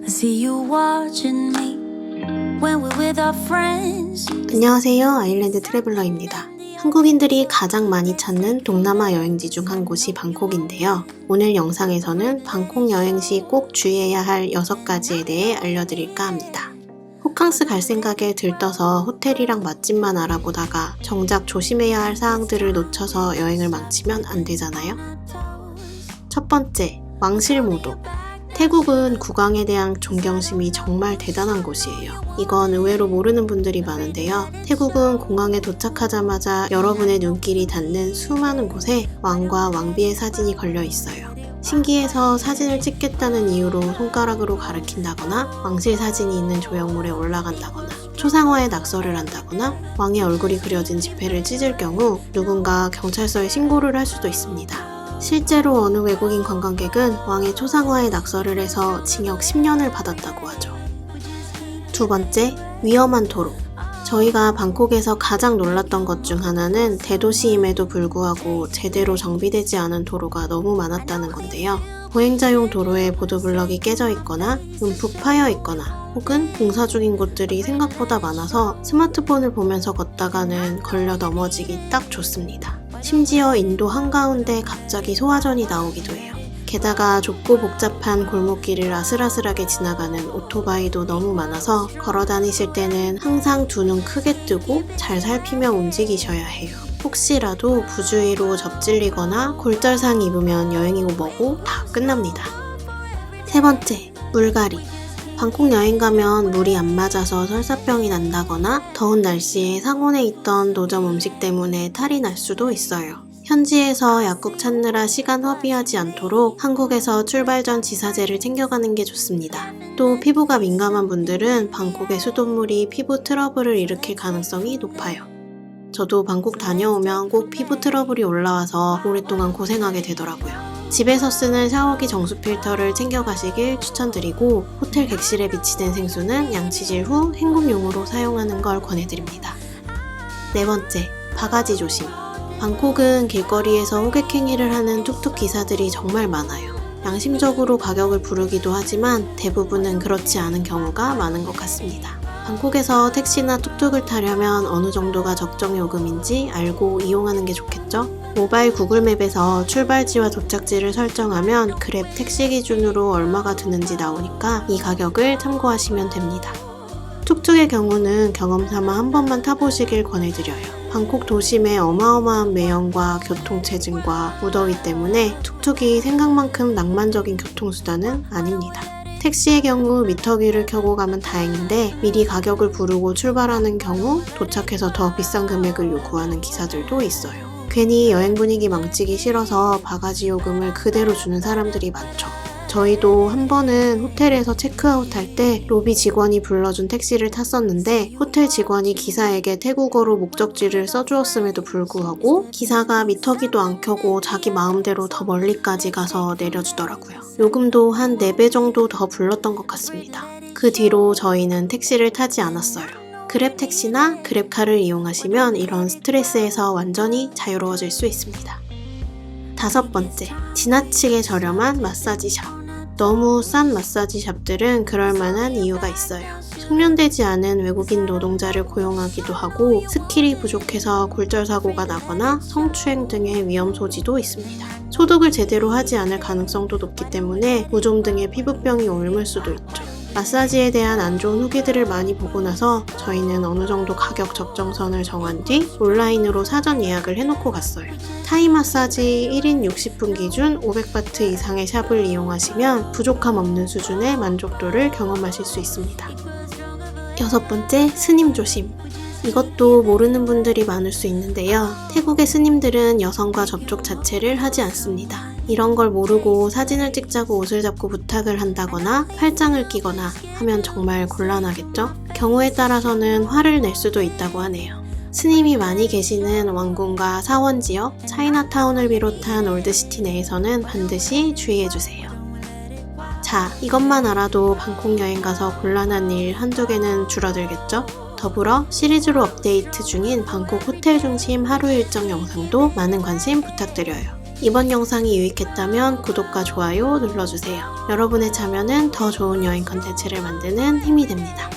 I see you watching me when we're with our friends. 안녕하세요. 아일랜드 트래블러입니다. 한국인들이 가장 많이 찾는 동남아 여행지 중 한 곳이 방콕인데요. 오늘 영상에서는 방콕 여행 시 꼭 주의해야 할 6가지에 대해 알려드릴까 합니다. 호캉스 갈 생각에 들떠서 호텔이랑 맛집만 알아보다가 정작 조심해야 할 사항들을 놓쳐서 여행을 망치면 안 되잖아요. 첫 번째, 왕실모독. 태국은 국왕에 대한 존경심이 정말 대단한 곳이에요. 이건 의외로 모르는 분들이 많은데요. 태국은 공항에 도착하자마자 여러분의 눈길이 닿는 수많은 곳에 왕과 왕비의 사진이 걸려 있어요. 신기해서 사진을 찍겠다는 이유로 손가락으로 가리킨다거나 왕실 사진이 있는 조형물에 올라간다거나 초상화에 낙서를 한다거나 왕의 얼굴이 그려진 지폐를 찢을 경우 누군가 경찰서에 신고를 할 수도 있습니다. 실제로 어느 외국인 관광객은 왕의 초상화에 낙서를 해서 징역 10년을 받았다고 하죠. 두 번째, 위험한 도로. 저희가 방콕에서 가장 놀랐던 것 중 하나는 대도시임에도 불구하고 제대로 정비되지 않은 도로가 너무 많았다는 건데요. 보행자용 도로에 보도블럭이 깨져 있거나 움푹 파여 있거나 혹은 공사 중인 곳들이 생각보다 많아서 스마트폰을 보면서 걷다가는 걸려 넘어지기 딱 좋습니다. 심지어 인도 한가운데 갑자기 소화전이 나오기도 해요. 게다가 좁고 복잡한 골목길을 아슬아슬하게 지나가는 오토바이도 너무 많아서 걸어 다니실 때는 항상 두 눈 크게 뜨고 잘 살피며 움직이셔야 해요. 혹시라도 부주의로 접질리거나 골절상 입으면 여행이고 뭐고 다 끝납니다. 세 번째, 물갈이. 방콕 여행 가면 물이 안 맞아서 설사병이 난다거나 더운 날씨에 상온에 있던 노점 음식 때문에 탈이 날 수도 있어요. 현지에서 약국 찾느라 시간 허비하지 않도록 한국에서 출발 전 지사제를 챙겨가는 게 좋습니다. 또 피부가 민감한 분들은 방콕의 수돗물이 피부 트러블을 일으킬 가능성이 높아요. 저도 방콕 다녀오면 꼭 피부 트러블이 올라와서 오랫동안 고생하게 되더라고요. 집에서 쓰는 샤워기 정수 필터를 챙겨가시길 추천드리고 호텔 객실에 비치된 생수는 양치질 후 헹굼용으로 사용하는 걸 권해드립니다. 네 번째, 바가지 조심. 방콕은 길거리에서 호객행위를 하는 툭툭 기사들이 정말 많아요. 양심적으로 가격을 부르기도 하지만 대부분은 그렇지 않은 경우가 많은 것 같습니다. 방콕에서 택시나 툭툭을 타려면 어느 정도가 적정 요금인지 알고 이용하는 게 좋겠죠? 모바일 구글맵에서 출발지와 도착지를 설정하면 그랩 택시 기준으로 얼마가 드는지 나오니까 이 가격을 참고하시면 됩니다. 툭툭의 경우는 경험삼아 한 번만 타보시길 권해드려요. 방콕 도심의 어마어마한 매연과 교통체증과 무더위 때문에 툭툭이 생각만큼 낭만적인 교통수단은 아닙니다. 택시의 경우 미터기를 켜고 가면 다행인데 미리 가격을 부르고 출발하는 경우 도착해서 더 비싼 금액을 요구하는 기사들도 있어요. 괜히 여행 분위기 망치기 싫어서 바가지 요금을 그대로 주는 사람들이 많죠. 저희도 한 번은 호텔에서 체크아웃 할 때 로비 직원이 불러준 택시를 탔었는데 호텔 직원이 기사에게 태국어로 목적지를 써주었음에도 불구하고 기사가 미터기도 안 켜고 자기 마음대로 더 멀리까지 가서 내려주더라고요. 요금도 한 4배 정도 더 불렀던 것 같습니다. 그 뒤로 저희는 택시를 타지 않았어요. 그랩 택시나 그랩카를 이용하시면 이런 스트레스에서 완전히 자유로워질 수 있습니다. 다섯 번째, 지나치게 저렴한 마사지샵. 너무 싼 마사지샵들은 그럴만한 이유가 있어요. 숙련되지 않은 외국인 노동자를 고용하기도 하고 스킬이 부족해서 골절사고가 나거나 성추행 등의 위험 소지도 있습니다. 소독을 제대로 하지 않을 가능성도 높기 때문에 무좀 등의 피부병이 옮을 수도 있죠. 마사지에 대한 안 좋은 후기들을 많이 보고 나서 저희는 어느 정도 가격 적정선을 정한 뒤 온라인으로 사전 예약을 해놓고 갔어요. 타이 마사지 1인 60분 기준 500바트 이상의 샵을 이용하시면 부족함 없는 수준의 만족도를 경험하실 수 있습니다. 여섯 번째, 스님 조심. 이것도 모르는 분들이 많을 수 있는데요. 태국의 스님들은 여성과 접촉 자체를 하지 않습니다. 이런 걸 모르고 사진을 찍자고 옷을 잡고 부탁을 한다거나 팔짱을 끼거나 하면 정말 곤란하겠죠? 경우에 따라서는 화를 낼 수도 있다고 하네요. 스님이 많이 계시는 왕궁과 사원 지역, 차이나타운을 비롯한 올드시티 내에서는 반드시 주의해주세요. 자, 이것만 알아도 방콕 여행 가서 곤란한 일 한두 개는 줄어들겠죠? 더불어 시리즈로 업데이트 중인 방콕 호텔 중심 하루 일정 영상도 많은 관심 부탁드려요. 이번 영상이 유익했다면 구독과 좋아요 눌러주세요. 여러분의 참여는 더 좋은 여행 컨텐츠를 만드는 힘이 됩니다.